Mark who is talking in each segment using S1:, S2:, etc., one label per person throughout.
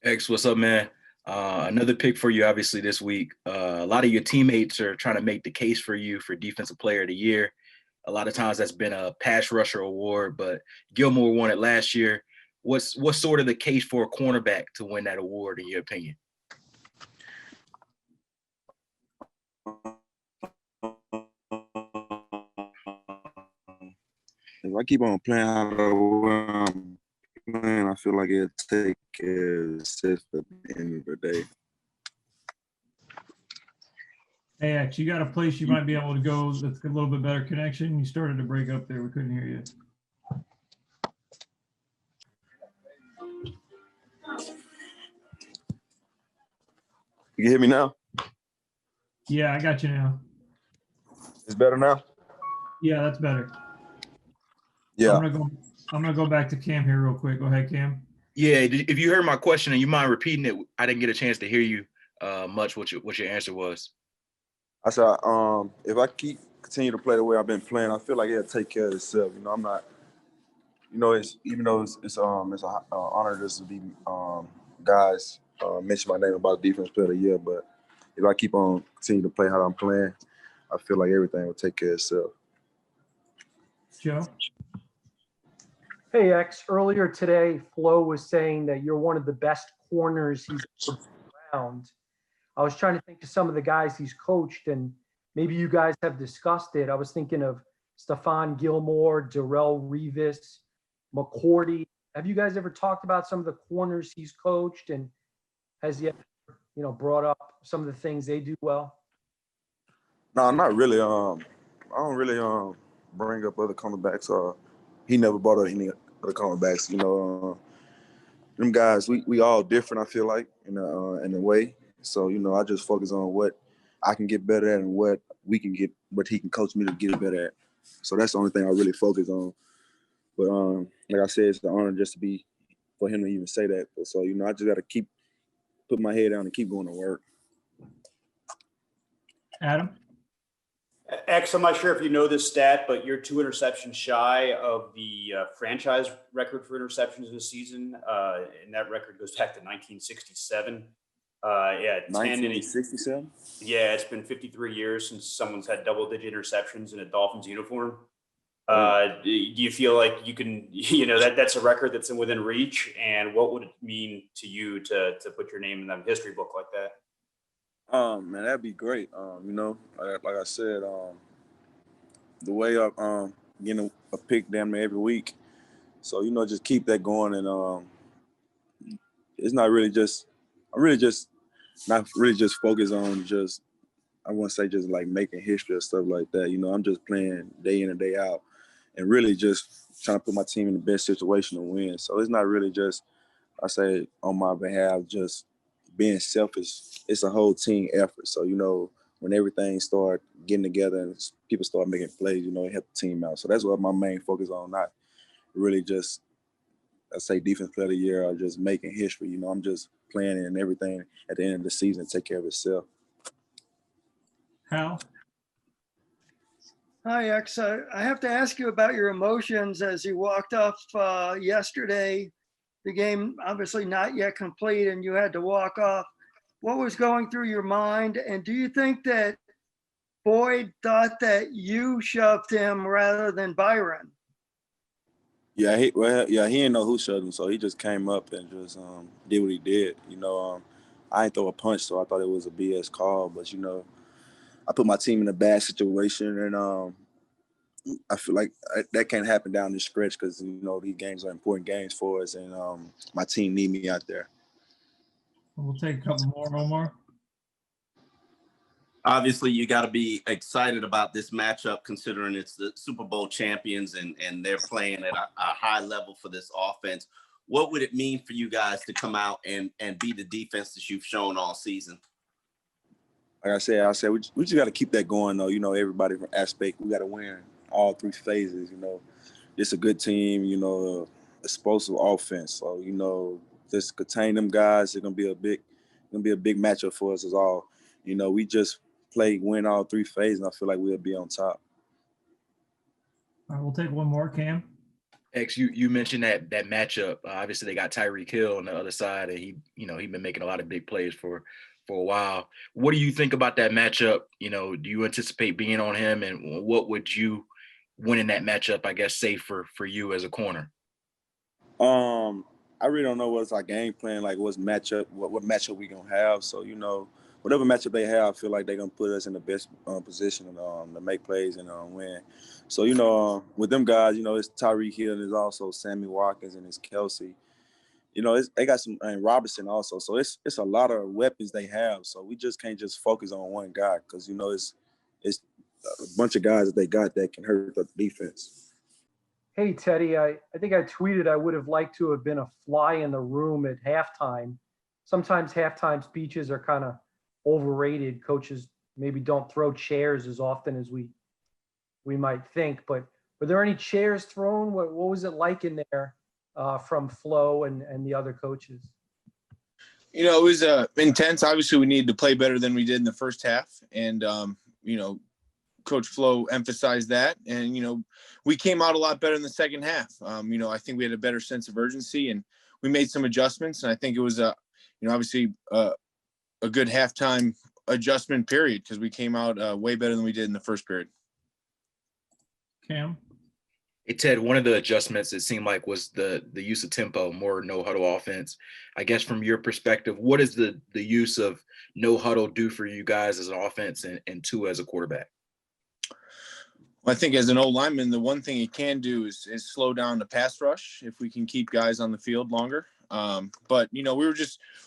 S1: X, what's up, man? Another pick for you, obviously, this week. A lot of your teammates are trying to make the case for you for Defensive Player of the Year. A lot of times that's been a pass rusher award, but Gilmore won it last year. What's sort of the case for a cornerback to win that award, in your opinion?
S2: If I keep on playing how I'm playing, I feel like it'll take care of itself at the end of the day.
S3: Hey, X, you got a place you might be able to go that's a little bit better connection? You started to break up there. We couldn't hear you.
S2: You can hear me now?
S3: Yeah, I got you now.
S2: It's better now?
S3: Yeah, that's better.
S2: Yeah.
S3: I'm gonna go back to Cam here real quick. Go ahead, Cam.
S1: Yeah, if you heard my question and you mind repeating it, I didn't get a chance to hear you much what your answer was.
S2: I said, if I continue to play the way I've been playing, I feel like it'll take care of itself. You know, I'm not. You know, it's even though it's an honor just to be guys mention my name about Defense Player of the Year, but if I keep on continue to play how I'm playing, I feel like everything will take care of itself.
S3: Joe?
S4: Hey, X, earlier today, Flo was saying that you're one of the best corners he's ever been around. I was trying to think of some of the guys he's coached, and maybe you guys have discussed it. I was thinking of Stephon Gilmore, Darrelle Revis, McCourty. Have you guys ever talked about some of the corners he's coached, and has he ever, brought up some of the things they do well?
S2: No, not really. I don't really bring up other cornerbacks. He never brought up any other cornerbacks. Them guys, we all different. I feel like in a way. So I just focus on what I can get better at and what we can get, what he can coach me to get better at. So that's the only thing I really focus on. But like I said, it's an honor just for him to even say that. So I just got to put my head down and keep going to work.
S3: Adam?
S5: X, I'm not sure if you know this stat, but you're 2 interceptions shy of the franchise record for interceptions this season, and that record goes back to 1967.
S2: 1967?
S5: Yeah, it's been 53 years since someone's had double-digit interceptions in a Dolphins uniform. Do you feel like you can, that's a record that's within reach, and what would it mean to you to put your name in that history book like that?
S2: Man, that'd be great. Like I said, the way I'm getting a pick damn near every week. So, just keep that going. And it's not really just, I'm really just not really just focused on just, I wouldn't say just like making history or stuff like that. I'm just playing day in and day out and really just trying to put my team in the best situation to win. So it's not really just, I say on my behalf, just being selfish. It's a whole team effort. So, when everything start getting together and people start making plays, it help the team out. So that's what my main focus on, not really just, I say Defense Player of the Year or just making history. I'm just playing and everything at the end of the season take care of itself.
S3: Hal?
S6: Hi, X. I have to ask you about your emotions as you walked off yesterday. The game obviously not yet complete and you had to walk off. What was going through your mind? And do you think that Boyd thought that you shoved him rather than Byron?
S2: Yeah, he didn't know who shoved him, so he just came up and just did what he did. I didn't throw a punch, so I thought it was a BS call. But I put my team in a bad situation, and I feel like that can't happen down the stretch because these games are important games for us, and my team need me out there.
S3: We'll take a couple more, Omar.
S7: Obviously, you got to be excited about this matchup considering it's the Super Bowl champions and they're playing at a high level for this offense. What would it mean for you guys to come out and be the defense that you've shown all season?
S2: Like I said, we just got to keep that going, though. Everybody from aspect, we got to win all 3 phases. It's a good team, explosive offense. So, just contain them guys. It's gonna be a big matchup for us as all. We just win all 3 phases, and I feel like we'll be on top.
S3: All right, we'll take one more, Cam.
S1: X, you mentioned that matchup. Obviously, they got Tyreek Hill on the other side, and he been making a lot of big plays for a while. What do you think about that matchup? Do you anticipate being on him, and what would you winning that matchup, I guess, say for you as a corner?
S2: I really don't know what's our game plan, like what matchup we gonna have. So whatever matchup they have, I feel like they're gonna put us in the best position to make plays and win. So with them guys, it's Tyreek Hill and there's also Sammy Watkins and it's Kelsey. They got some and Robinson also. So it's a lot of weapons they have. So we just can't just focus on one guy because it's a bunch of guys that they got that can hurt the defense.
S4: Hey, Teddy, I think I tweeted I would have liked to have been a fly in the room at halftime. Sometimes halftime speeches are kind of overrated. Coaches maybe don't throw chairs as often as we might think. But were there any chairs thrown? What was it like in there from Flo and the other coaches?
S8: It was intense. Obviously, we needed to play better than we did in the first half. And, Coach Flo emphasized that. And, we came out a lot better in the second half. I think we had a better sense of urgency and we made some adjustments. And I think it was, obviously a good halftime adjustment period because we came out way better than we did in the first period.
S3: Cam?
S1: Hey, Ted, one of the adjustments it seemed like was the use of tempo, more no huddle offense. I guess from your perspective, what does the use of no huddle do for you guys as an offense and two as a quarterback?
S8: Well, I think as an old lineman, the one thing it can do is slow down the pass rush if we can keep guys on the field longer. But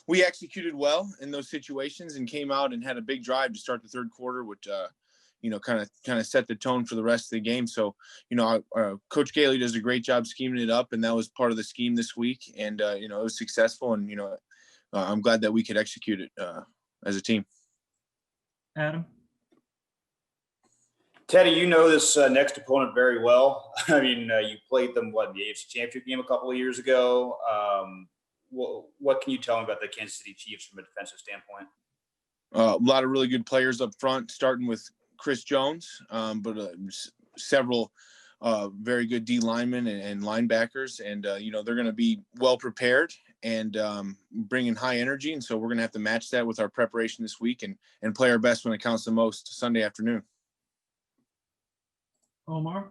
S8: we executed well in those situations and came out and had a big drive to start the third quarter, which kind of set the tone for the rest of the game. So, Coach Gailey does a great job scheming it up, and that was part of the scheme this week. And, it was successful, and, I'm glad that we could execute it as a team.
S3: Adam?
S5: Teddy, you know this next opponent very well. I mean, you played them, in the AFC Championship game a couple of years ago. What can you tell me about the Kansas City Chiefs from a defensive standpoint?
S8: A lot of really good players up front, starting with Chris Jones, but several very good D linemen and linebackers. And, they're going to be well prepared and bringing high energy. And so we're going to have to match that with our preparation this week and play our best when it counts the most Sunday afternoon.
S3: Omar?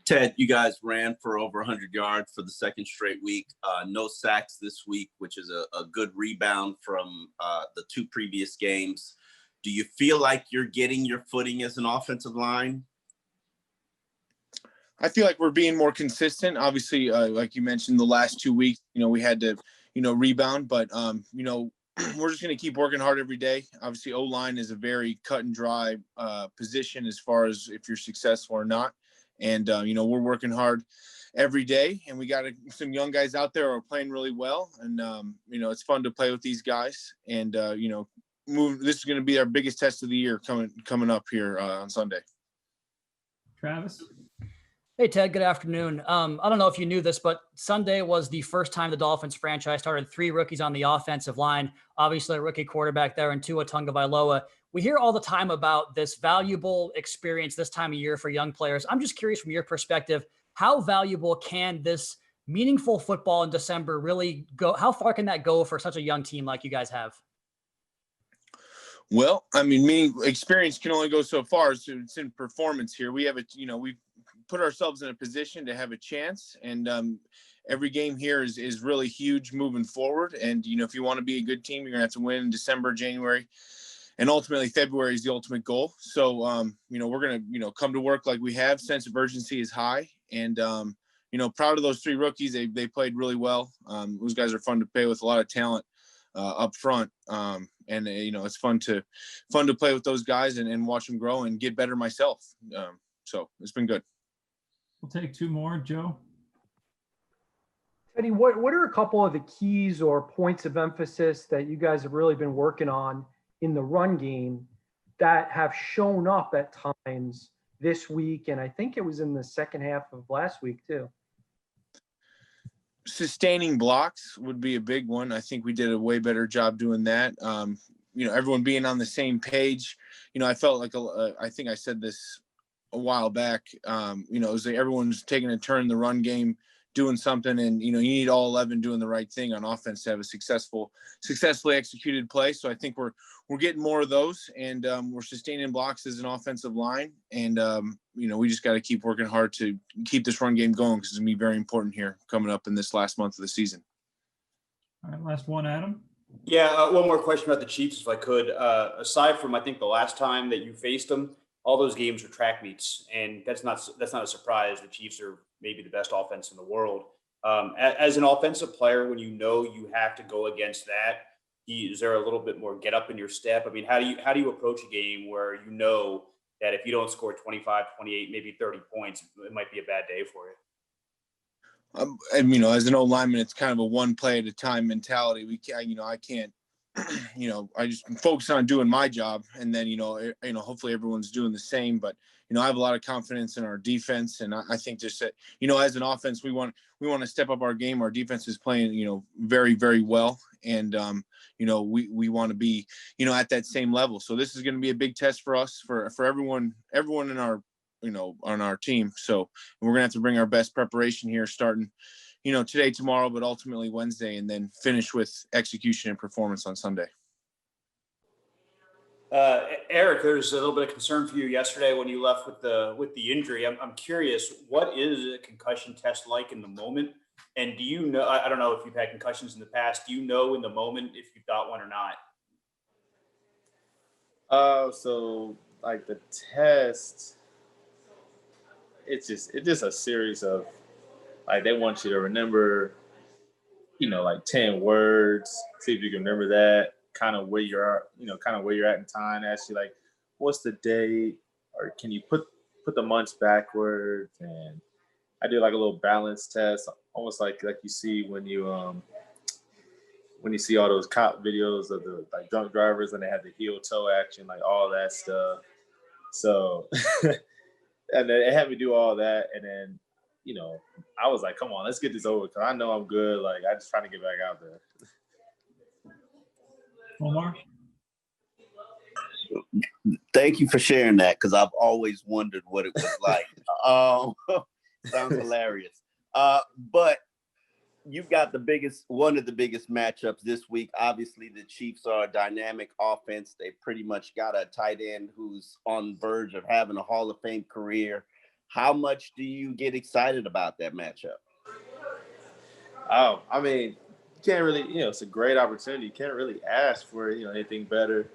S7: Ted, you guys ran for over 100 yards for the second straight week. No sacks this week, which is a good rebound from the two previous games. Do you feel like you're getting your footing as an offensive line?
S8: I feel like we're being more consistent. Obviously, like you mentioned, the last 2 weeks, we had to, rebound. But, we're just going to keep working hard every day. Obviously, O-line is a very cut and dry position as far as if you're successful or not. And, we're working hard every day. And we got some young guys out there who are playing really well. And, it's fun to play with these guys. And, this is going to be our biggest test of the year coming up here on Sunday.
S3: Travis?
S9: Hey, Ted, good afternoon. I don't know if you knew this, but Sunday was the first time the Dolphins franchise started 3 rookies on the offensive line. Obviously, a rookie quarterback there and Tua Tagovailoa. We hear all the time about this valuable experience this time of year for young players. I'm just curious from your perspective, how valuable can this meaningful football in December really go? How far can that go for such a young team like you guys have?
S8: Well, I mean, experience can only go so far. So it's in performance here. We have we've put ourselves in a position to have a chance, and every game here is really huge moving forward. And if you want to be a good team, you're gonna have to win in December, January, and ultimately February is the ultimate goal. So we're gonna come to work like we have. Sense of urgency is high, and proud of those 3 rookies. They played really well. Those guys are fun to play with, a lot of talent up front. And it's fun to play with those guys and watch them grow and get better myself. So it's been good.
S3: We'll take 2 more. Joe?
S4: Teddy, what are a couple of the keys or points of emphasis that you guys have really been working on in the run game that have shown up at times this week? And I think it was in the second half of last week too. Sustaining
S8: blocks would be a big one. I think we did a way better job doing that. Everyone being on the same page. I felt like I think I said this a while back. You know, it was like everyone's taking a turn in the run game, doing something, and you know, you need all 11 doing the right thing on offense to have a successfully executed play. So I think we're getting more of those, and we're sustaining blocks as an offensive line, and you know, we just got to keep working hard to keep this run game going, because it's gonna be very important here coming up in this last month of the season.
S3: All right, last one, Adam.
S5: Yeah, one more question about the Chiefs, if I could. Aside from, I think, the last time that you faced them, all those games were track meets, and that's not a surprise. The Chiefs are maybe the best offense in the world. As an offensive player, when you know you have to go against that, is there a little bit more get up in your step? I mean, how do you approach a game where you know that if you don't score 25, 28, maybe 30 points, it might be a bad day for you?
S8: And, you know, as an old lineman, it's kind of a one play at a time mentality. I can't, you know, I just focus on doing my job, and then, hopefully everyone's doing the same. But, you know, I have a lot of confidence in our defense, and I think just that, you know, as an offense, we want to step up our game. Our defense is playing, you know, very, very well. And, you know, we want to be, you know, at that same level. So this is going to be a big test for us, for everyone in our, you know, on our team. So we're gonna have to bring our best preparation here, starting, you know, today, tomorrow, but ultimately Wednesday, and then finish with execution and performance on Sunday.
S5: Eric, there's a little bit of concern for you yesterday when you left with the injury. I'm curious, what is a concussion test like in the moment? And do you know, I don't know if you've had concussions in the past, do you know in the moment if you've got one or not?
S10: So like the test, it's just a series of, like, they want you to remember, you know, like 10 words, see if you can remember that, kind of where you're at in time, ask you like, what's the date, or can you put the months backwards? And I do like a little balance test, almost like you see when you see all those cop videos of the like drunk drivers and they have the heel toe action, like all that stuff. So and they had me do all that, and then, you know, I was like, come on, let's get this over, because I know I'm good. Like, I just trying to get back out there.
S3: Omar?
S7: Thank you for sharing that, because I've always wondered what it was like. Sounds hilarious. But you've got one of the biggest matchups this week. Obviously, the Chiefs are a dynamic offense. They pretty much got a tight end who's on the verge of having a Hall of Fame career. How much do you get excited about that matchup?
S10: Oh, I mean, you can't really, you know, it's a great opportunity. You can't really ask for, you know, anything better,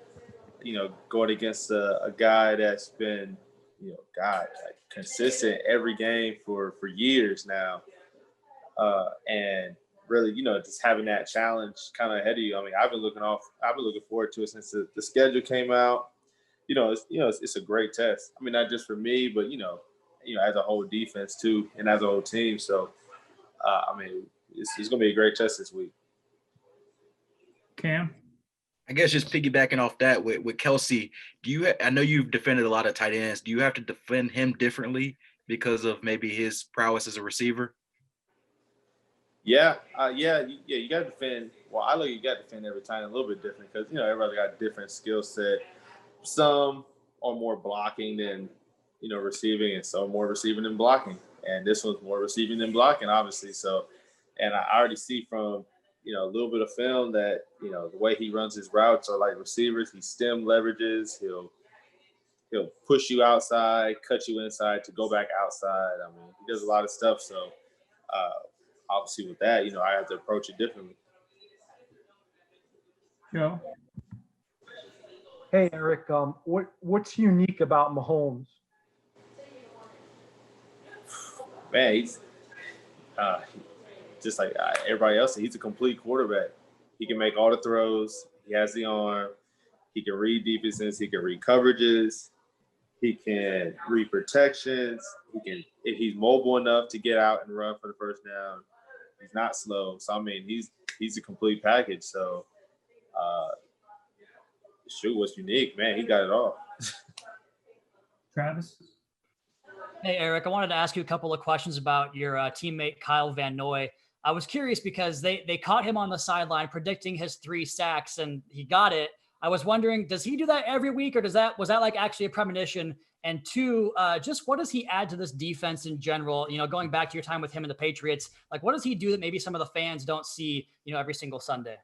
S10: you know, going against a guy that's been, you know, like consistent every game for years now. And really, you know, just having that challenge kind of ahead of you. I mean, I've been looking forward to it since the schedule came out. It's a great test. I mean, not just for me, but you know, as a whole defense too, and as a whole team. So, I mean, it's going to be a great test this week.
S3: Cam?
S1: I guess just piggybacking off that with Kelsey, I know you've defended a lot of tight ends. Do you have to defend him differently because of maybe his prowess as a receiver?
S10: Yeah, you got to defend. Well, I look, you got to defend every time a little bit different, because, you know, everybody got a different skill set. Some are more blocking than, you know, receiving, and some more receiving than blocking. And this one's more receiving than blocking, obviously. So, and I already see from, you know, a little bit of film that, you know, the way he runs his routes are like receivers. He stem leverages. He'll push you outside, cut you inside to go back outside. I mean, he does a lot of stuff. So, obviously with that, you know, I have to approach it differently.
S3: Joe?
S4: Hey, Eric, what's unique about Mahomes?
S10: Man, he's just like everybody else. He's a complete quarterback. He can make all the throws. He has the arm. He can read defenses. He can read coverages. He can read protections. If he's mobile enough to get out and run for the first down, he's not slow. So, I mean, he's a complete package. So, what's unique, man, he got it all.
S3: Travis?
S9: Hey, Eric, I wanted to ask you a couple of questions about your teammate, Kyle Van Noy. I was curious because they caught him on the sideline predicting his 3 sacks, and he got it. I was wondering, does he do that every week, or was that like actually a premonition? And two, just what does he add to this defense in general? You know, going back to your time with him and the Patriots, like what does he do that maybe some of the fans don't see, you know, every single Sunday?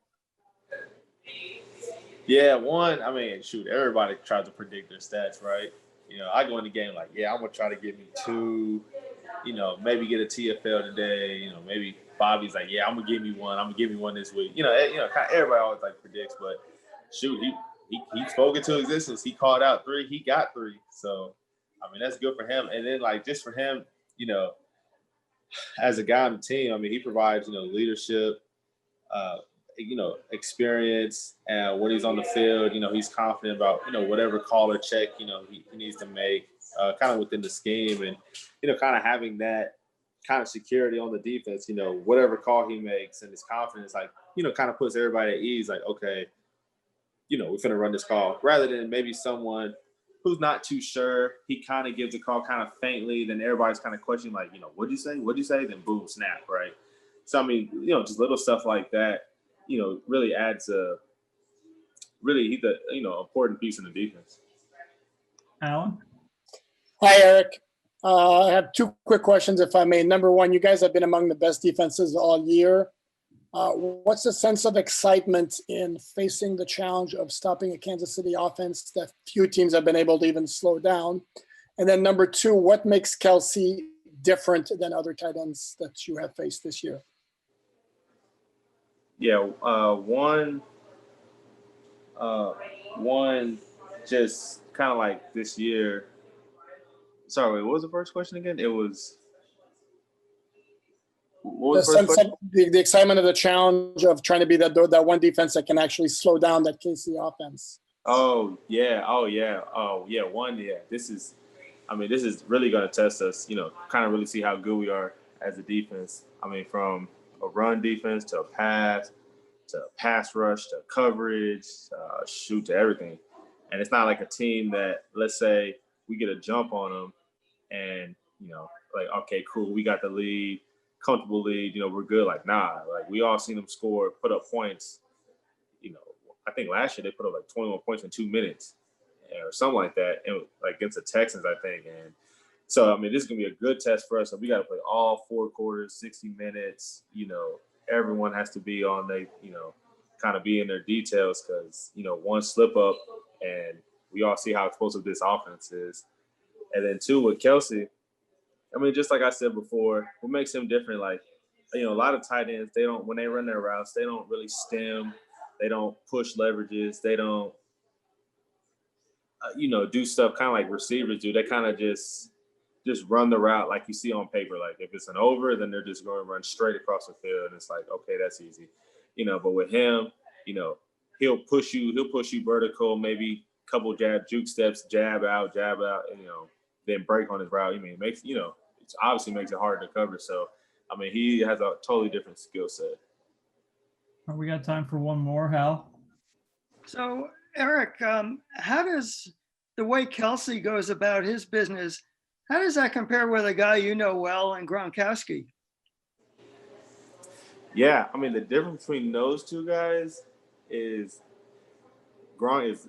S10: Yeah, one, I mean, shoot, everybody tries to predict their stats, right? You know, I go in the game like, yeah, I'm going to try to give me 2, you know, maybe get a TFL today. You know, maybe Bobby's like, yeah, I'm going to give me 1. I'm going to give me 1 this week. You know, kind of everybody always like predicts, but shoot, he spoke into existence. He called out 3. He got 3. So, I mean, that's good for him. And then, like, just for him, you know, as a guy on the team, I mean, he provides, you know, leadership, you know, experience, and when he's on the field, you know, he's confident about, you know, whatever call or check, you know, he needs to make kind of within the scheme, and, you know, kind of having that kind of security on the defense, you know, whatever call he makes and his confidence, like, you know, kind of puts everybody at ease, like, okay, you know, we're going to run this call, rather than maybe someone who's not too sure. He kind of gives the call kind of faintly, then everybody's kind of questioning, like, you know, what'd you say? Then boom, snap, right? So, I mean, you know, just little stuff like that, you know, really adds he's a, you know, important piece in the defense.
S3: Alan?
S11: Hi, Eric. I have 2 quick questions, if I may. Number one, you guys have been among the best defenses all year. What's the sense of excitement in facing the challenge of stopping a Kansas City offense that few teams have been able to even slow down? And then number 2, what makes Kelsey different than other tight ends that you have faced this year?
S10: Yeah, one, just kind of like this year. Sorry, what was the first question again? It was. What was the first question?
S11: The excitement of the challenge of trying to be that one defense that can actually slow down that KC offense.
S10: Oh yeah. One, yeah. This is really going to test us. You know, kind of really see how good we are as a defense. I mean, from a run defense to a pass rush to coverage, shoot to everything. And it's not like a team that, let's say we get a jump on them and, you know, like, okay, cool, we got the lead, comfortable lead, you know, we're good. Like, nah, like we all seen them put up points. You know, I think last year they put up like 21 points in 2 minutes or something like that, and like against the Texans, I think. And so, I mean, this is going to be a good test for us. So we got to play all 4 quarters, 60 minutes. You know, everyone has to be on you know, kind of be in their details because, you know, one slip up and we all see how explosive this offense is. And then 2, with Kelsey, I mean, just like I said before, what makes him different, like, you know, a lot of tight ends, when they run their routes, they don't really stem. They don't push leverages. They don't, you know, do stuff kind of like receivers do. They kind of just run the route like you see on paper. Like if it's an over, then they're just going to run straight across the field. And it's like, okay, that's easy. You know, but with him, you know, he'll push you vertical, maybe a couple juke steps, jab out, and, you know, then break on his route. I mean, it obviously makes it harder to cover. So, I mean, he has a totally different skill set.
S3: All right, we got time for one more. Hal?
S6: So, Eric, how does the way Kelsey goes about his business, how does that compare with a guy you know well and Gronkowski?
S10: Yeah, I mean, the difference between those 2 guys is Gronk is,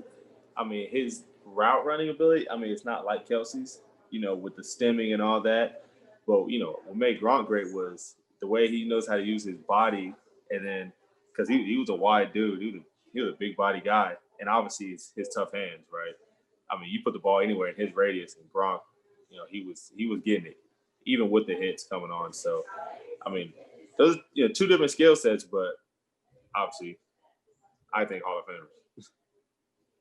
S10: I mean, his route running ability, I mean, it's not like Kelsey's, you know, with the stemming and all that. But, you know, what made Gronk great was the way he knows how to use his body. And then, because he was a wide dude, he was a big body guy. And obviously his tough hands, right? I mean, you put the ball anywhere in his radius, and Gronk, you know, he was getting it, even with the hits coming on. So, I mean, those, you know, 2 different skill sets, but obviously, I think Hall of Famers.